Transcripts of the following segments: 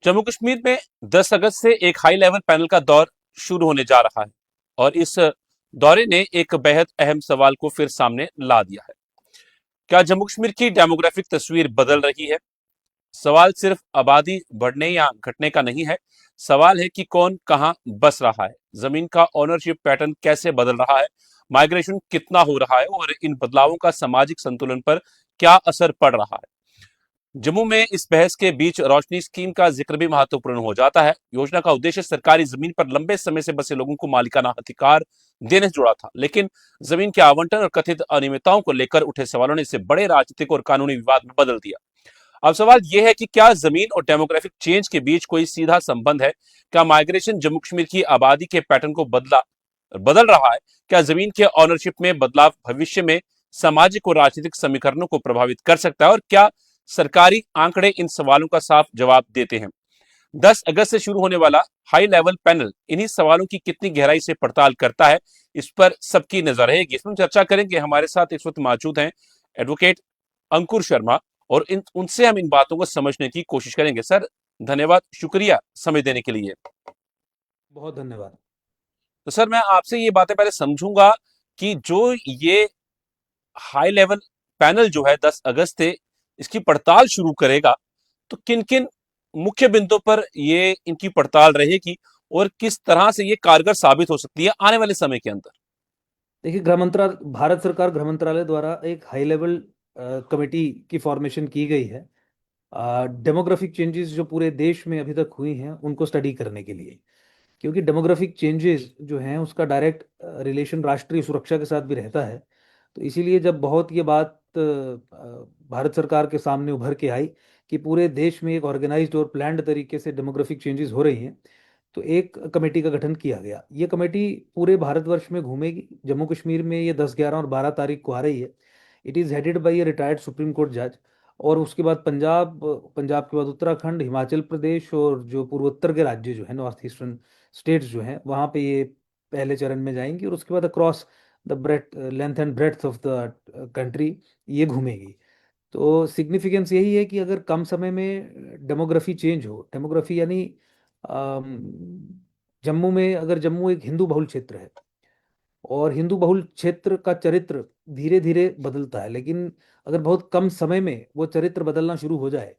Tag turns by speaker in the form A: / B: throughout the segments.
A: जम्मू कश्मीर में 10 अगस्त से एक हाई लेवल पैनल का दौर शुरू होने जा रहा है और इस दौरे ने एक बेहद अहम सवाल को फिर सामने ला दिया है। क्या जम्मू कश्मीर की डेमोग्राफिक तस्वीर बदल रही है? सवाल सिर्फ आबादी बढ़ने या घटने का नहीं है। सवाल है कि कौन कहां बस रहा है, जमीन का ओनरशिप पैटर्न कैसे बदल रहा है, माइग्रेशन कितना हो रहा है और इन बदलावों का सामाजिक संतुलन पर क्या असर पड़ रहा है। जम्मू में इस बहस के बीच रोशनी स्कीम का जिक्र भी महत्वपूर्ण हो जाता है। योजना का उद्देश्य सरकारी जमीन पर लंबे समय से बसे लोगों को मालिकाना अधिकार देने से जुड़ा था, लेकिन जमीन के आवंटन और कथित अनियमितताओं को लेकर उठे सवालों ने इसे बड़े राजनीतिक और कानूनी विवाद में बदल दिया। अब सवाल यह है कि क्या जमीन और डेमोग्राफिक चेंज के बीच कोई सीधा संबंध है? क्या माइग्रेशन जम्मू कश्मीर की आबादी के पैटर्न को बदल रहा है? क्या जमीन के ऑनरशिप में बदलाव भविष्य में सामाजिक और राजनीतिक समीकरणों को प्रभावित कर सकता है और क्या सरकारी आंकड़े इन सवालों का साफ जवाब देते हैं? 10 अगस्त से शुरू होने वाला हाई लेवल पैनल इन्हीं सवालों की कितनी गहराई से पड़ताल करता है, इस पर सबकी नजर रहेगी। इसमें चर्चा करेंगे। हमारे साथ इस वक्त मौजूद हैं एडवोकेट अंकुर शर्मा और उनसे हम इन बातों को समझने की कोशिश करेंगे। सर, धन्यवाद, शुक्रिया समय देने के लिए।
B: बहुत धन्यवाद।
A: तो सर, मैं आपसे ये बातें पहले समझूंगा कि जो ये हाई लेवल पैनल जो है 10 अगस्त से इसकी पड़ताल शुरू करेगा, तो किन किन मुख्य बिंदुओं पर ये इनकी पड़ताल रहेगी और किस तरह से ये कारगर साबित हो सकती है आने वाले समय के अंदर?
B: देखिए, भारत सरकार गृह मंत्रालय द्वारा एक हाई लेवल कमेटी की फॉर्मेशन की गई है डेमोग्राफिक चेंजेस जो पूरे देश में अभी तक हुई हैं उनको स्टडी करने के लिए। क्योंकि डेमोग्राफिक चेंजेस जो हैं उसका डायरेक्ट रिलेशन राष्ट्रीय सुरक्षा के साथ भी रहता है। तो इसीलिए जब बहुत ये बात भारत सरकार के सामने उभर के आई कि पूरे देश में एक ऑर्गेनाइज्ड और प्लान्ड तरीके से डेमोग्राफिक चेंजेस हो रही हैं, तो एक कमेटी का गठन किया गया। ये कमेटी पूरे भारतवर्ष में घूमेगी। जम्मू कश्मीर में ये 10, 11 और 12 तारीख को आ रही है। It is headed by a retired supreme court जज। और उसके बाद पंजाब के बाद उत्तराखंड, हिमाचल प्रदेश और जो पूर्वोत्तर के राज्य जो है, नॉर्थ ईस्टर्न स्टेट्स जो हैं, वहाँ पे ये पहले चरण में जाएंगी और उसके बाद across the breadth length and breadth of the country ये घूमेगी। तो सिग्निफिकेंस यही है कि अगर कम समय में डेमोग्राफी चेंज हो, डेमोग्राफी यानी जम्मू में, अगर जम्मू एक हिंदू बहुल क्षेत्र है और हिंदू बहुल क्षेत्र का चरित्र धीरे धीरे बदलता है, लेकिन अगर बहुत कम समय में वो चरित्र बदलना शुरू हो जाए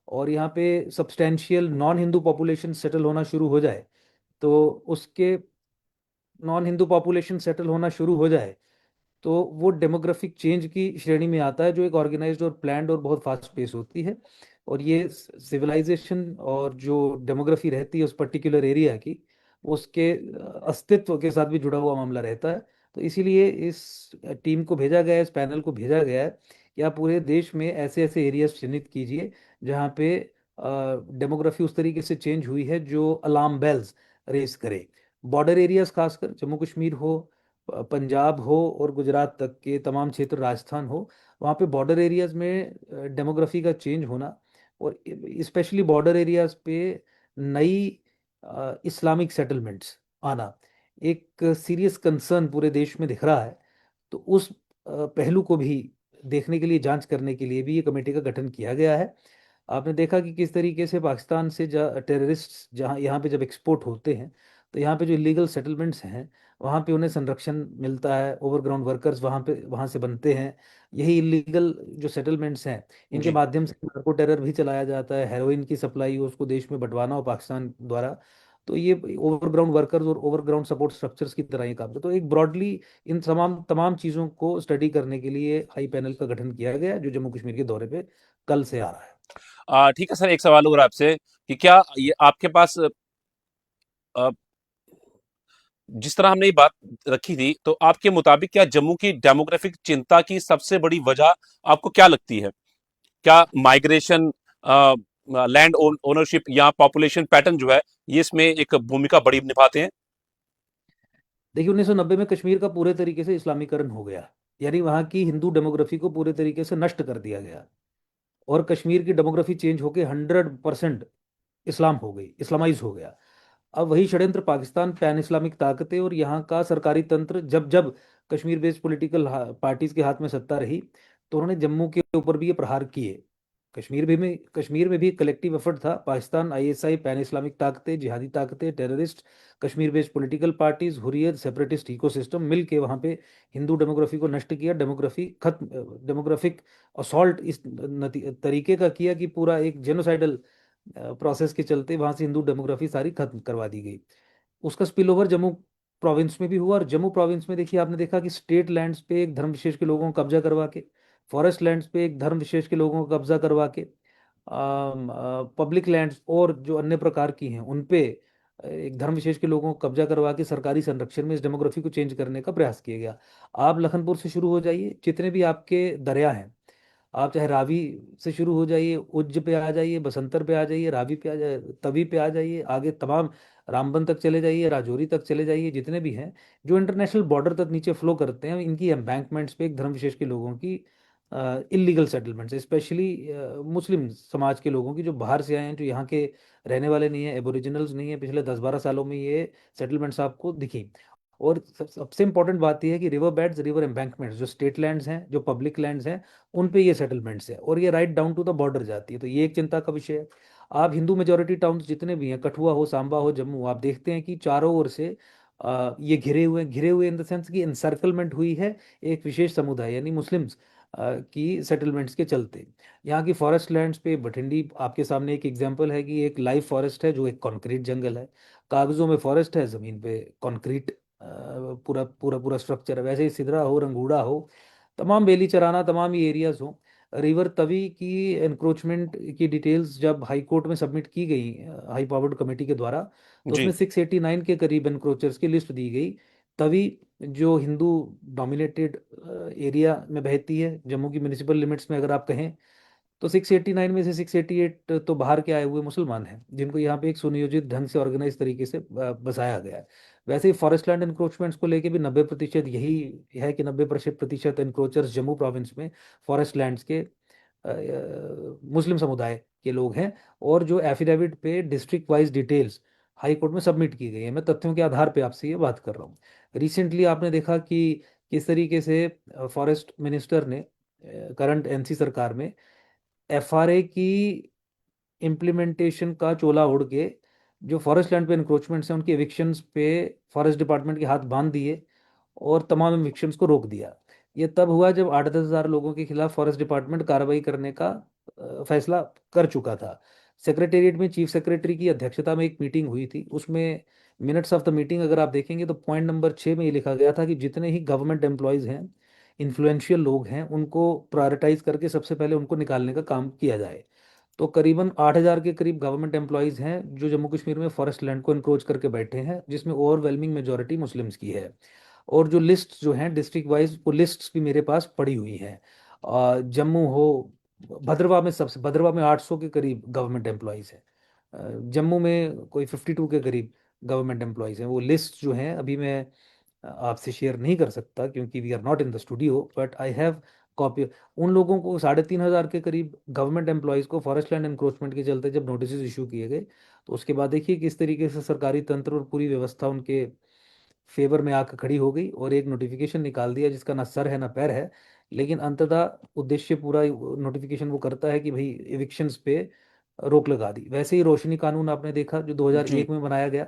B: और यहाँ पे substantial non Hindu population settle होना शुरू हो जाए, तो उसके नॉन हिंदू पॉपुलेशन सेटल होना शुरू हो जाए तो वो डेमोग्राफिक चेंज की श्रेणी में आता है, जो एक ऑर्गेनाइज्ड और प्लान्ड और बहुत फास्ट पेस होती है। और ये सिविलाइजेशन और जो डेमोग्राफी रहती है उस पर्टिकुलर एरिया की, उसके अस्तित्व के साथ भी जुड़ा हुआ मामला रहता है। तो इसीलिए इस टीम को भेजा गया है, इस पैनल को भेजा गया है कि आप पूरे देश में ऐसे ऐसे एरियाज चिन्हित कीजिए जहाँ पे डेमोग्राफी उस तरीके से चेंज हुई है जो अलार्म बेल्स रेस करे। बॉर्डर एरियाज, खासकर जम्मू कश्मीर हो, पंजाब हो और गुजरात तक के तमाम क्षेत्र, राजस्थान हो, वहाँ पे बॉर्डर एरियाज में डेमोग्राफी का चेंज होना और स्पेशली बॉर्डर एरियाज पे नई इस्लामिक सेटलमेंट्स आना एक सीरियस कंसर्न पूरे देश में दिख रहा है। तो उस पहलू को भी देखने के लिए, जांच करने के लिए भी ये कमेटी का गठन किया गया है। आपने देखा कि किस तरीके से पाकिस्तान से टेररिस्ट जहाँ यहाँ पे जब एक्सपोर्ट होते हैं, तो यहाँ पे जो इलीगल सेटलमेंट्स हैं वहाँ पे उन्हें संरक्षण मिलता है। ओवरग्राउंड वर्कर्स वहाँ से बनते हैं। यही इलीगल जो सेटलमेंट्स हैं, इनके
A: जी।
B: माध्यम से नार्को टेरर भी चलाया जाता है। हेरोइन की सप्लाई हो, उसको देश में बंटवाना हो पाकिस्तान द्वारा, तो ये ओवरग्राउंड वर्कर्स और ओवरग्राउंड सपोर्ट स्ट्रक्चर्स की तरह ही काम करते। तो एक ब्रॉडली इन तमाम तमाम चीज़ों को स्टडी करने के लिए हाई पैनल का गठन किया गया है, जो जम्मू कश्मीर के दौरे पे कल से आ रहा है।
A: ठीक है सर, एक सवाल और आपसे कि क्या ये आपके पास अ, जिस तरह हमने ये बात रखी थी, तो आपके मुताबिक क्या जम्मू की डेमोग्राफिक चिंता की सबसे बड़ी वजह आपको क्या लगती है? क्या माइग्रेशन, लैंड ओनरशिप या पॉपुलेशन पैटर्न जो है, ये इसमें एक भूमिका बड़ी निभाते हैं?
B: देखिए, 1990 में कश्मीर का पूरे तरीके से इस्लामीकरण हो गया। यानी वहाँ की हिंदू डेमोग्राफी को पूरे तरीके से नष्ट कर दिया गया और कश्मीर की डेमोग्राफी चेंज होकर 100% इस्लाम हो गई, इस्लामाइज हो गया। अब वही षड्यंत्र पाकिस्तान, पैन इस्लामिक ताकतें और यहाँ का सरकारी तंत्र, जब जब कश्मीर बेस्ड पॉलिटिकल पार्टीज के हाथ में सत्ता रही, तो उन्होंने जम्मू के ऊपर भी ये प्रहार किए। कश्मीर में भी कलेक्टिव एफर्ट था। पाकिस्तान, आईएसआई, पैन इस्लामिक ताकतें, जिहादी ताकतें, terrorist, Kashmir based political parties, Hurriyat, separatist ecosystem मिल के वहाँ पे हिंदू डेमोग्राफी को नष्ट किया। डेमोग्राफिक असॉल्ट इस तरीके का किया कि पूरा एक जेनोसाइडल प्रोसेस के चलते वहाँ से हिंदू डेमोग्राफी सारी खत्म करवा दी गई। उसका स्पिल ओवर जम्मू प्रोविंस में भी हुआ। और जम्मू प्रोविंस में देखिए, आपने देखा कि स्टेट लैंड्स पे एक धर्म विशेष के लोगों को कब्जा करवा के, फॉरेस्ट लैंड्स पे एक धर्म विशेष के लोगों को कब्जा करवा के, पब्लिक लैंड्स और जो अन्य प्रकार की हैं उन पे एक धर्म विशेष के लोगों को कब्जा करवा के सरकारी संरक्षण में इस डेमोग्राफी को चेंज करने का प्रयास किया गया। आप लखनपुर से शुरू हो जाइए, जितने भी आपके दरिया हैं, आप चाहे रावी से शुरू हो जाइए, उज्ज पे आ जाइए, बसंतर पे आ जाइए, रावी पे आ जाइए, तवी पे आ जाइए, आगे तमाम रामबन तक चले जाइए, राजौरी तक चले जाइए, जितने भी हैं जो इंटरनेशनल बॉर्डर तक नीचे फ्लो करते हैं, इनकी एम्बैंकमेंट्स पे एक धर्म विशेष के लोगों की इलीगल सेटलमेंट्स, स्पेशली मुस्लिम समाज के लोगों की जो बाहर से आए हैं, जो यहाँ के रहने वाले नहीं हैं, एबोरिजिनल्स नहीं हैं, पिछले 10-12 सालों में ये सेटलमेंट्स आपको दिखी। और सबसे इंपॉर्टेंट बात यह है कि रिवर बेड्स, रिवर एम्बैंकमेंट्स, जो स्टेट लैंड्स हैं, जो पब्लिक लैंड्स हैं, उन पे ये सेटलमेंट्स हैं और ये right down to the border जाती है। तो ये एक चिंता का विषय है। आप हिंदू मेजोरिटी टाउन्स जितने भी हैं, कठुआ हो, सांबा हो, जम्मू, आप देखते हैं कि चारों ओर से ये घिरे हुए इन द सेंस कि इंसर्कलमेंट हुई है एक विशेष समुदाय यानी मुस्लिम्स की सेटलमेंट्स के चलते। यहाँ की फॉरेस्ट लैंड्स पे भटिंडी आपके सामने एक एग्जांपल है कि एक लाइव फॉरेस्ट है जो एक कॉन्क्रीट जंगल है। कागजों में फॉरेस्ट है, जमीन पे कॉन्क्रीट पूरा पूरा पूरा स्ट्रक्चर है। वैसे ही सिदरा हो, रंगूड़ा हो, तमाम बेली चराना, तमाम ये एरियाज हो। रिवर तवी की एनक्रोचमेंट की डिटेल्स जब हाई कोर्ट में सबमिट की गई हाई पावर्ड कमेटी के द्वारा, तो
A: जी।
B: उसमें 689 के करीब एनक्रोचर्स की लिस्ट दी गई। तवी जो हिंदू डोमिनेटेड एरिया में बहती है, जम्मू की म्यूनिसिपल लिमिट्स में अगर आप कहें, तो 689 में से 688 तो बाहर के आए हुए मुसलमान हैं, जिनको यहाँ पे एक सुनियोजित ढंग से ऑर्गेनाइज तरीके से बसाया गया है। वैसे ही फॉरेस्ट लैंड एनक्रोचमेंट्स को लेके भी 90% यही है कि 90% एनक्रोचर्स जम्मू प्रोविंस में फॉरेस्ट लैंड्स के मुस्लिम समुदाय के लोग हैं। और जो एफिडेविट पे district wise details high court में सबमिट की गई है, मैं तथ्यों के आधार पे आपसे ये बात कर रहा हूँ। रिसेंटली आपने देखा कि किस तरीके से फॉरेस्ट मिनिस्टर ने करंट एनसी सरकार में एफआरए की इम्प्लीमेंटेशन का चोला ओढ़ के जो फॉरेस्ट लैंड पे इंक्रोचमेंट्स हैं उनके एविक्शंस पे फॉरेस्ट डिपार्टमेंट के हाथ बांध दिए और तमाम एविक्शंस को रोक दिया। ये तब हुआ जब 8-10 हज़ार लोगों के खिलाफ फॉरेस्ट डिपार्टमेंट कार्रवाई करने का फैसला कर चुका था। सेक्रेटेरिएट में चीफ सेक्रेटरी की अध्यक्षता में एक मीटिंग हुई थी। उसमें मिनट्स ऑफ द मीटिंग अगर आप देखेंगे तो पॉइंट नंबर 6 में ये लिखा गया था कि जितने ही गवर्नमेंट एम्प्लॉयज़ हैं, इन्फ्लुएंशियल लोग हैं, उनको प्रायोरिटाइज करके सबसे पहले उनको निकालने का काम किया जाए। तो करीबन 8,000 के करीब गवर्नमेंट एम्प्लॉयज़ हैं जो जम्मू कश्मीर में फॉरेस्ट लैंड को इंक्रोच करके बैठे हैं, जिसमें ओवरवेलमिंग मेजोरिटी मुस्लिम्स की है। और जो लिस्ट जो हैं डिस्ट्रिक्ट वाइज, वो लिस्ट्स भी मेरे पास पड़ी हुई हैं। जम्मू हो, भद्रवा में 800 के करीब गवर्नमेंट एम्प्लॉयज़ हैं। जम्मू में कोई 52 के करीब गवर्नमेंट एम्प्लॉयज़ हैं। वो लिस्ट जो हैं अभी मैं आपसे शेयर नहीं कर सकता क्योंकि we are not in the studio, but I have copy. उन लोगों को 3,500 के करीब गवर्नमेंट एम्प्लॉयज़ को फॉरेस्ट लैंड एनक्रोचमेंट के चलते जब नोटिस इशू किए गए, तो उसके बाद देखिए किस तरीके से सरकारी तंत्र और पूरी व्यवस्था उनके फेवर में आकर खड़ी हो गई और एक नोटिफिकेशन निकाल दिया जिसका ना सर है ना पैर है। लेकिन अंततः उद्देश्य पूरा नोटिफिकेशन वो करता है कि भाई एविक्शंस पे रोक लगा दी। वैसे ही रोशनी कानून आपने देखा जो
A: जी।
B: 2001 में बनाया गया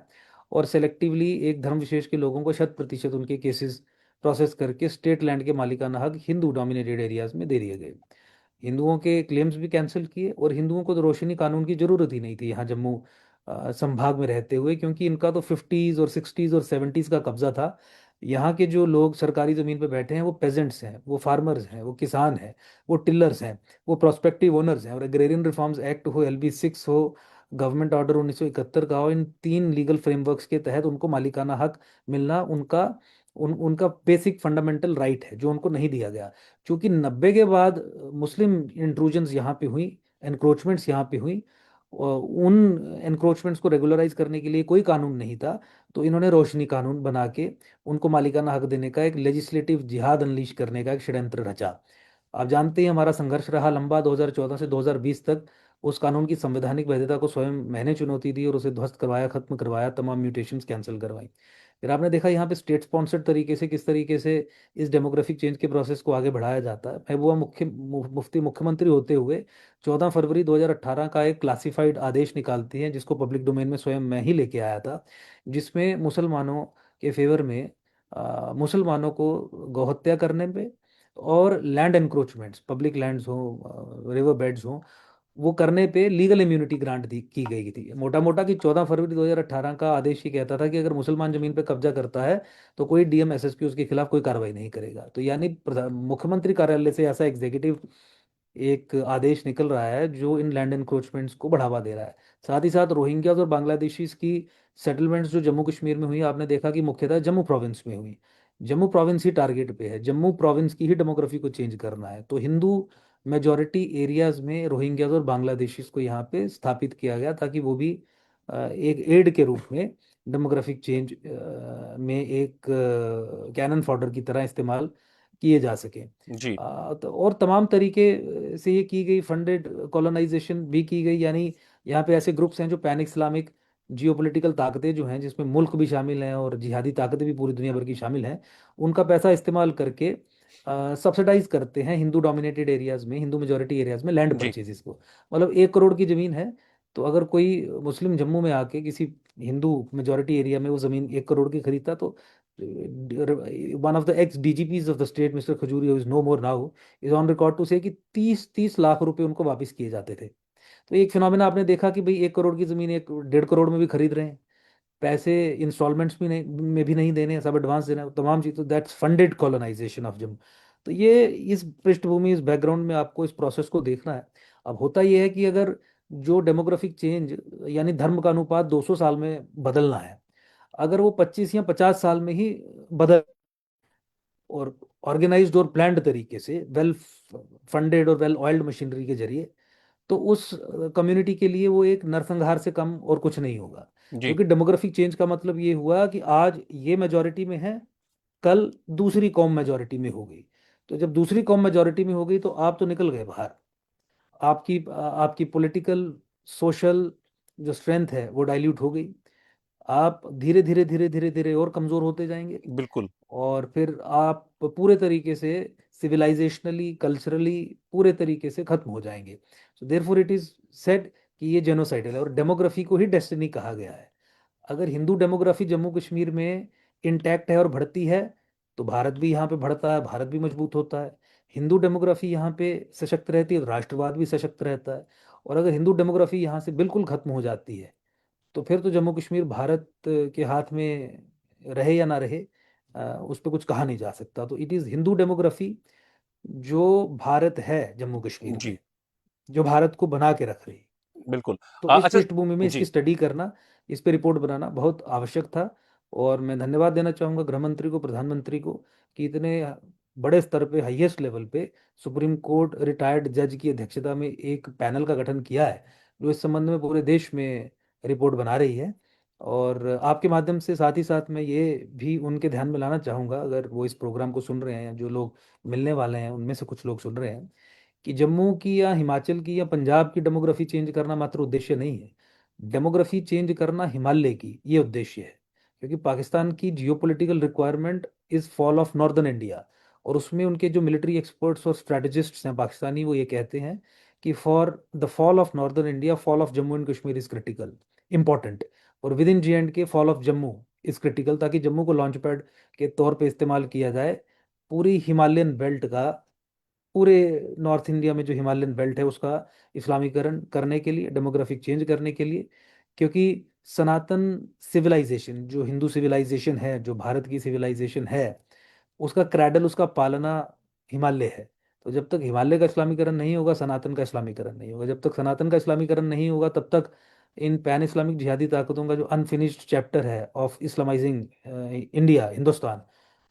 B: और सेलेक्टिवली एक धर्म विशेष के लोगों को 100% उनके केसेस प्रोसेस करके स्टेट लैंड के मालिकाना हक हिंदू डोमिनेटेड एरियाज में दे दिए गए। हिंदुओं के क्लेम्स भी कैंसिल किए और हिंदुओं को तो रोशनी कानून की जरूरत ही नहीं थी यहाँ जम्मू संभाग में रहते हुए, क्योंकि इनका तो 50s और 60s और 70s का कब्जा था। यहाँ के जो लोग सरकारी ज़मीन पे बैठे हैं वो पेजेंट्स हैं, वो फार्मर्स हैं, वो किसान हैं, वो टिलर्स हैं, वो प्रोस्पेक्टिव ओनर्स हैं। और एग्रेरियन रिफॉर्म्स एक्ट हो, LB 6 हो, गवर्नमेंट ऑर्डर 1971 का हो, इन 3 लीगल फ्रेमवर्क्स के तहत उनको मालिकाना हक मिलना उनका बेसिक फंडामेंटल राइट है जो उनको नहीं दिया गया। क्योंकि 90 के बाद मुस्लिम इंट्रूजन्स यहाँ पे हुई, एनक्रोचमेंट्स यहाँ पे हुई, उन एनक्रोचमेंट्स को रेगुलराइज करने के लिए कोई कानून नहीं था। तो इन्होंने रोशनी कानून बना के उनको मालिकाना हक देने का एक लेजिस्लेटिव जिहाद अनलीश करने का एक षड्यंत्र रचा। आप जानते हैं हमारा संघर्ष रहा लंबा 2014 से 2020 तक। उस कानून की संवैधानिक वैधता को स्वयं मैंने चुनौती दी और उसे ध्वस्त करवाया, खत्म करवाया, तमाम म्यूटेशंस कैंसिल करवाई। फिर आपने देखा यहाँ पे स्टेट स्पॉन्सर्ड तरीके से किस तरीके से इस डेमोग्राफिक चेंज के प्रोसेस को आगे बढ़ाया जाता है। महबूबा मुफ्ती मुख्यमंत्री होते हुए 14 फरवरी 2018 का एक क्लासिफाइड आदेश निकालती हैं, जिसको पब्लिक डोमेन में स्वयं मैं ही लेके आया था, जिसमें मुसलमानों के फेवर में मुसलमानों को गौहत्या करने पे और लैंड एनक्रोचमेंट्स, पब्लिक लैंड्स हो, रिवर बेड्स हो, वो करने पे लीगल इम्यूनिटी ग्रांट दी की गई थी। मोटा मोटा कि 14 फरवरी 2018 का आदेश ये कहता था कि अगर मुसलमान जमीन पे कब्जा करता है तो कोई डीएम एसएसपी उसके खिलाफ कोई कार्रवाई नहीं करेगा। तो यानी मुख्यमंत्री कार्यालय से ऐसा एग्जीक्यूटिव एक आदेश निकल रहा है जो इन लैंड एनक्रोचमेंट्स को बढ़ावा दे रहा है। साथ ही साथ रोहिंग्याज और बांग्लादेशीज की सेटलमेंट्स जो जम्मू कश्मीर में हुई, आपने देखा कि मुख्यतः जम्मू प्रोविंस में हुई। जम्मू प्रोविंस ही टारगेट पे है, जम्मू प्रोविंस की ही डेमोग्राफी को चेंज करना है। तो हिंदू मेजॉरिटी एरियाज में रोहिंग्याज और बांग्लादेशीज को यहाँ पे स्थापित किया गया ताकि वो भी एक एड के रूप में डेमोग्राफिक चेंज में एक कैनन फॉडर की तरह इस्तेमाल किए जा सके।
A: जी।
B: तो और तमाम तरीके से ये की गई, फंडेड कॉलोनाइजेशन भी की गई। यानी यहाँ पे ऐसे ग्रुप्स हैं जो पैन इस्लामिक जियोपॉलिटिकल ताकतें जो हैं, जिसमें मुल्क भी शामिल हैं और जिहादी ताकतें भी पूरी दुनिया भर की शामिल हैं, उनका पैसा इस्तेमाल करके सब्सिडाइज करते हैं हिंदू डोमिनेटेड एरियाज में, हिंदू मेजोरिटी एरियाज में लैंड
A: जी।
B: परचेजेस को। मतलब 1 करोड़ की जमीन है, तो अगर कोई मुस्लिम जम्मू में आके किसी हिंदू मेजोरिटी एरिया में वो जमीन 1 करोड़ की खरीदता, तो one of the ex DGPs of the state mister Khajuri is no more now, is on record to say कि 30-30 लाख रुपए उनको वापस किए जाते थे। तो एक फिनोमेना आपने देखा कि भाई 1 करोड़ की जमीन 1-1.5 करोड़ में भी खरीद रहे हैं, पैसे इंस्टॉलमेंट्स भी नहीं में भी नहीं देने हैं, सब एडवांस देना है, तमाम चीज़। तो that's funded colonisation of Jammu. तो ये इस पृष्ठभूमि, इस बैकग्राउंड में आपको इस प्रोसेस को देखना है। अब होता यह है कि अगर जो डेमोग्राफिक चेंज यानी धर्म का अनुपात 200 साल में बदलना है, अगर वो 25 या 50 साल में ही बदल और ऑर्गेनाइज्ड और प्लान्ड तरीके से वेल फंडेड और वेल ऑयल्ड मशीनरी के जरिए, तो उस कम्युनिटी के लिए वो एक नरसंहार से कम और कुछ नहीं होगा।
A: जी।
B: क्योंकि डेमोग्राफिक चेंज का मतलब ये हुआ कि आज ये मेजॉरिटी में है, कल दूसरी कौम मेजॉरिटी में हो गई। तो जब दूसरी कौम मेजॉरिटी में हो गई तो आप तो निकल गए बाहर, आपकी आपकी पॉलिटिकल सोशल जो स्ट्रेंथ है वो डाइल्यूट हो गई। आप धीरे धीरे धीरे धीरे धीरे और कमजोर होते जाएंगे,
A: बिल्कुल।
B: और फिर आप पूरे तरीके से सिविलाइजेशनली, कल्चरली पूरे तरीके से खत्म हो जाएंगे। So therefore it is said कि ये जेनोसाइडल है, और डेमोग्राफी को ही डेस्टिनी कहा गया है। अगर हिंदू डेमोग्राफी जम्मू कश्मीर में इंटैक्ट है और बढ़ती है, तो भारत भी यहाँ पे बढ़ता है, भारत भी मजबूत होता है। हिंदू डेमोग्राफी यहाँ पे सशक्त रहती है तो राष्ट्रवाद भी सशक्त रहता है। और अगर हिंदू डेमोग्राफी यहाँ से बिल्कुल खत्म हो जाती है, तो फिर तो जम्मू कश्मीर भारत के हाथ में रहे या ना रहे, उस पर कुछ कहा नहीं जा सकता। तो इट इज़ हिंदू डेमोग्राफी जो भारत है जम्मू कश्मीर में,
A: जी।
B: जो भारत को बना के रख रही।
A: बिल्कुल।
B: तो इस
A: अच्छा।
B: पृष्ठभूमि में इसकी
A: जी।
B: स्टडी करना, इस पे रिपोर्ट बनाना बहुत आवश्यक था। और मैं धन्यवाद देना चाहूँगा गृह मंत्री को, प्रधानमंत्री को, कि इतने बड़े स्तर पे, हाईएस्ट लेवल पे सुप्रीम कोर्ट रिटायर्ड जज की अध्यक्षता में एक पैनल का गठन किया है, जो इस संबंध में पूरे देश में रिपोर्ट बना रही है। और आपके माध्यम से साथ ही साथ मैं ये भी उनके ध्यान में लाना चाहूँगा, अगर वो इस प्रोग्राम को सुन रहे हैं, जो लोग मिलने वाले हैं उनमें से कुछ लोग सुन रहे हैं, कि जम्मू की या हिमाचल की या पंजाब की डेमोग्राफी चेंज करना मात्र उद्देश्य नहीं है। डेमोग्राफी चेंज करना हिमालय की ये उद्देश्य है। क्योंकि पाकिस्तान की geopolitical requirement is fall of northern India, और उसमें उनके जो मिलिट्री एक्सपर्ट्स और स्ट्रेटजिस्ट्स हैं पाकिस्तानी, वो ये कहते हैं कि for the fall of northern India, fall of Jammu and Kashmir is critical, important. और within J&K fall of Jammu is critical, ताकि जम्मू को लॉन्च पैड के तौर पे इस्तेमाल किया जाए पूरी हिमालयन बेल्ट का, पूरे नॉर्थ इंडिया में जो हिमालयन बेल्ट है उसका इस्लामीकरण करने के लिए, डेमोग्राफिक चेंज करने के लिए। क्योंकि सनातन सिविलाइजेशन, जो हिंदू सिविलाइजेशन है, जो भारत की सिविलाइजेशन है, उसका क्रैडल, उसका पालना हिमालय है। तो जब तक हिमालय का इस्लामीकरण नहीं होगा, सनातन का इस्लामीकरण नहीं होगा। जब तक सनातन का इस्लामीकरण नहीं होगा, तब तक इन पैन इस्लामिक जिहादी ताकतों का जो अनफिनिश्ड चैप्टर है ऑफ इस्लामाइजिंग इंडिया, हिंदुस्तान,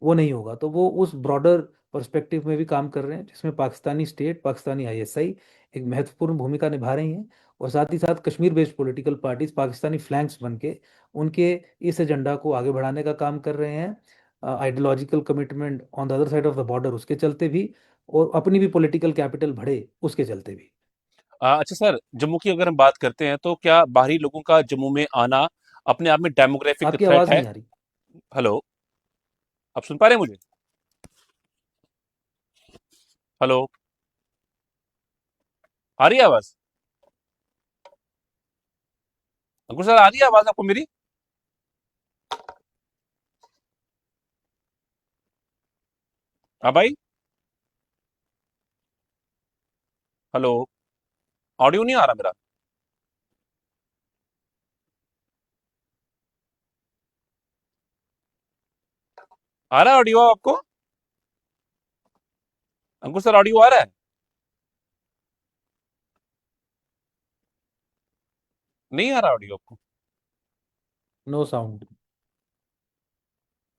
B: वो नहीं होगा। तो वो उस ब्रॉडर पर्सपेक्टिव में भी काम कर रहे हैं, जिसमें पाकिस्तानी स्टेट, पाकिस्तानी आईएसआई एक महत्वपूर्ण भूमिका निभा रही हैं। और साथ ही साथ Kashmir based political parties Pakistani flanks बन के उनके इस एजेंडा को आगे बढ़ाने का काम कर रहे हैं। Ideological commitment on the other side of the border उसके चलते भी, और अपनी भी पॉलिटिकल कैपिटल बढ़े उसके चलते भी।
A: अच्छा सर, जम्मू की अगर हम बात करते हैं तो क्या बाहरी लोगों का जम्मू में आना अपने आप में डेमोग्राफिक
B: आपकी
A: थ्रेट
B: आवाज़
A: है?
B: नहीं आ रही।
A: हेलो, आप सुन पा रहे हैं मुझे? हेलो, आ रही है आवाज? अंकुर सर, आ रही है आवाज आपको मेरी? हाँ भाई। हेलो, ऑडियो नहीं आ रहा मेरा? आ रहा है ऑडियो आपको? अंकुर सर, ऑडियो आ रहा है? नहीं आ रहा ऑडियो आपको?
B: No sound.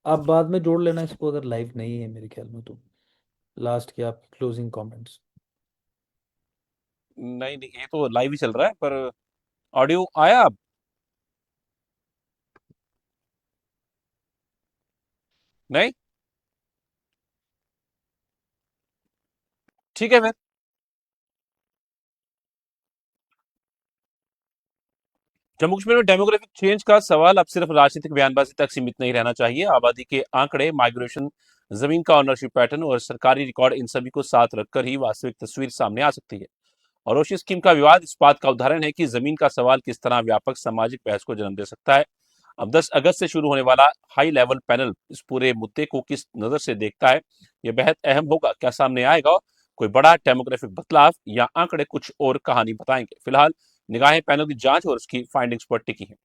B: आप बाद में जोड़ लेना इसको, अगर लाइव नहीं है मेरे ख्याल में तो। लास्ट के आप क्लोजिंग कमेंट्स।
A: नहीं नहीं, ये तो लाइव ही चल रहा है, पर ऑडियो आया अब? नहीं। ठीक है फिर। जम्मू कश्मीर में डेमोग्राफिक चेंज का सवाल अब सिर्फ राजनीतिक बयानबाजी तक सीमित नहीं रहना चाहिए। आबादी के आंकड़े, माइग्रेशन, जमीन का ऑनरशिप पैटर्न और सरकारी रिकॉर्ड, इन सभी को साथ रखकर ही वास्तविक तस्वीर सामने आ सकती है। और ओशी स्कीम का विवाद इस बात का उदाहरण है कि जमीन का सवाल किस तरह व्यापक सामाजिक बहस को जन्म दे सकता है। अब 10 अगस्त से शुरू होने वाला हाई लेवल पैनल इस पूरे मुद्दे को किस नजर से देखता है, यह बेहद अहम होगा। क्या सामने आएगा कोई बड़ा डेमोग्राफिक बदलाव, या आंकड़े कुछ और कहानी बताएंगे? फिलहाल निगाहें पैनल की जांच और उसकी फाइंडिंग्स पर टिकी हैं।